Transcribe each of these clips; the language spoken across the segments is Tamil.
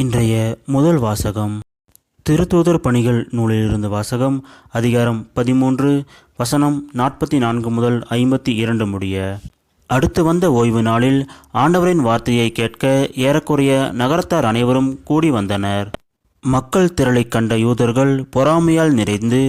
இன்றைய முதல் வாசகம் திருத்தூதர் பணிகள் நூலிலிருந்து வாசகம். அதிகாரம் 13, வசனம் 44 முதல் 52 முடிய. அடுத்து வந்த ஓய்வு நாளில் ஆண்டவரின் வார்த்தையை கேட்க ஏறக்குறைய நகரத்தார் அனைவரும் கூடி வந்தனர். மக்கள் திரளை கண்ட யூதர்கள் பொறாமையால் நிறைந்து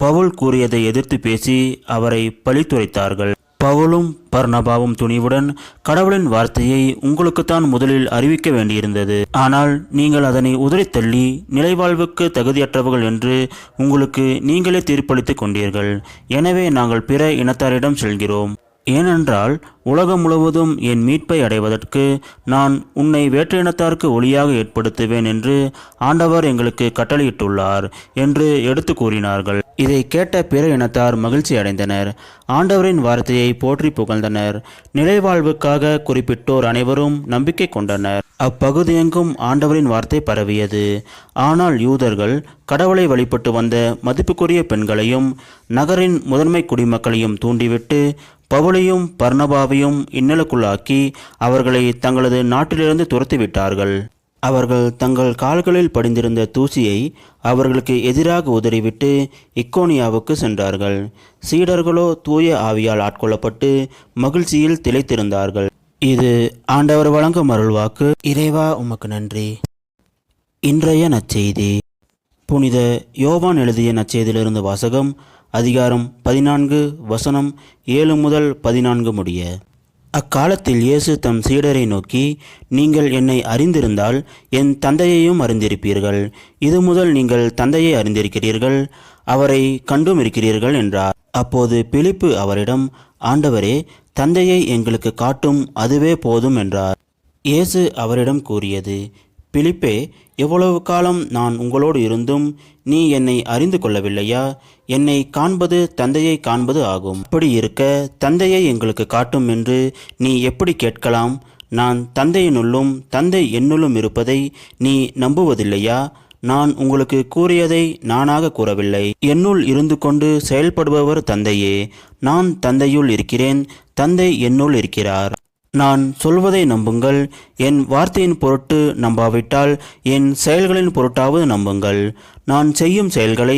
பவுல் கூறியதை எதிர்த்து பேசி அவரை பழித்துரைத்தார்கள். பவுலும் பர்னபாவும் துணிவுடன் கடவுளின் வார்த்தையை உங்களுக்குத்தான் முதலில் அறிவிக்க வேண்டியிருந்தது. ஆனால் நீங்கள் அதனை உதறித் தள்ளி நிலைவாழ்வுக்கு தகுதியற்றவர்கள் என்று உங்களுக்கு நீங்களே தீர்ப்பளித்துக் கொண்டீர்கள். எனவே நாங்கள் பிற இனத்தாரிடம் செல்கிறோம். ஏனென்றால் உலகம் முழுவதும் என் மீட்பை அடைவதற்கு நான் உன்னை வேற்று இனத்தாருக்கு ஒளியாக ஏற்படுத்துவேன் என்று ஆண்டவர் எங்களுக்கு கட்டளையிட்டுள்ளார் என்று எடுத்து கூறினார்கள். இதை கேட்ட பிற இனத்தார் மகிழ்ச்சி அடைந்தனர். ஆண்டவரின் வார்த்தையை போற்றி புகழ்ந்தனர். நிலைவாழ்வுக்காக குறிப்பிட்டோர் அனைவரும் நம்பிக்கை கொண்டனர். அப்பகுதியெங்கும் ஆண்டவரின் வார்த்தை பரவியது. ஆனால் யூதர்கள் கடவுளை வழிபட்டு வந்த மதிப்புக்குரிய பெண்களையும் நகரின் முதன்மை குடிமக்களையும் தூண்டிவிட்டு பவுலையும் பர்னபாவையும் இன்னலுக்குள்ளாக்கி அவர்களை தங்களது நாட்டிலிருந்து துரத்திவிட்டார்கள். அவர்கள் தங்கள் கால்களில் படிந்திருந்த தூசியை அவர்களுக்கு எதிராக உதறிவிட்டு இக்கோனியாவுக்கு சென்றார்கள். சீடர்களோ தூய ஆவியால் ஆட்கொள்ளப்பட்டு மகிழ்ச்சியில் திளைத்திருந்தார்கள். இது ஆண்டவர் வழங்கும் அருள்வாக்கு. இறைவா உமக்கு நன்றி. இன்றைய நற்செய்தி. புனித யோவான் எழுதிய நற்செய்தியிலிருந்து வாசகம். அதிகாரம் 14, வசனம் 7 முதல் 14 முடிய. அக்காலத்தில் இயேசு தம் சீடரை நோக்கி, நீங்கள் என்னை அறிந்திருந்தால் என் தந்தையையும் அறிந்திருப்பீர்கள். இது முதல் நீங்கள் தந்தையை அறிந்திருக்கிறீர்கள், அவரை கண்டும் இருக்கிறீர்கள் என்றார். அப்போது பிலிப்பு அவரிடம், ஆண்டவரே, தந்தையை எங்களுக்கு காட்டும், அதுவே போதும் என்றார். இயேசு அவரிடம் கூறியது, பிலிப்பே, எவ்வளவு காலம் நான் உங்களோடு இருந்தும் நீ என்னை அறிந்து கொள்ளவில்லையா? என்னை காண்பது தந்தையை காண்பது ஆகும். அப்படி இருக்க தந்தையை எங்களுக்கு காட்டும் என்று நீ எப்படி கேட்கலாம்? நான் தந்தையினுள்ளும் தந்தை என்னுள்ளும் இருப்பதை நீ நம்புவதில்லையா? நான் உங்களுக்கு கூறியதை நானாக கூறவில்லை. என்னுள் இருந்து கொண்டு செயல்படுபவர் தந்தையே. நான் தந்தையுள் இருக்கிறேன், தந்தை என்னுள் இருக்கிறார். நான் சொல்வதை நம்புங்கள். என் வார்த்தையின் பொருட்டு நம்பாவிட்டால் என் செயல்களின் பொருட்டாவது நம்புங்கள். நான் செய்யும் செயல்களை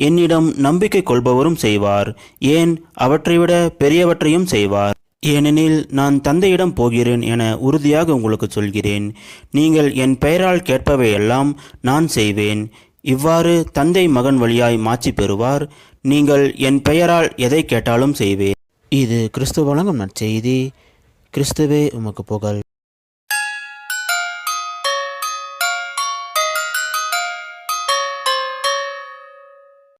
என்னிடம் நம்பிக்கை கொள்பவரும் செய்வார். ஏன், அவற்றைவிட பெரியவற்றையும் செய்வார். ஏனெனில் நான் தந்தையிடம் போகிறேன் என உறுதியாக உங்களுக்கு சொல்கிறேன். நீங்கள் என் பெயரால் கேட்பவையெல்லாம் நான் செய்வேன். இவ்வாறு தந்தை மகன் வழியாய் மாட்சி பெறுவார். நீங்கள் என் பெயரால் எதை கேட்டாலும் செய்வேன். இது கிறிஸ்து வழங்கும் நற்செய்தி. கிறிஸ்துவே உமக்கு புகழ்.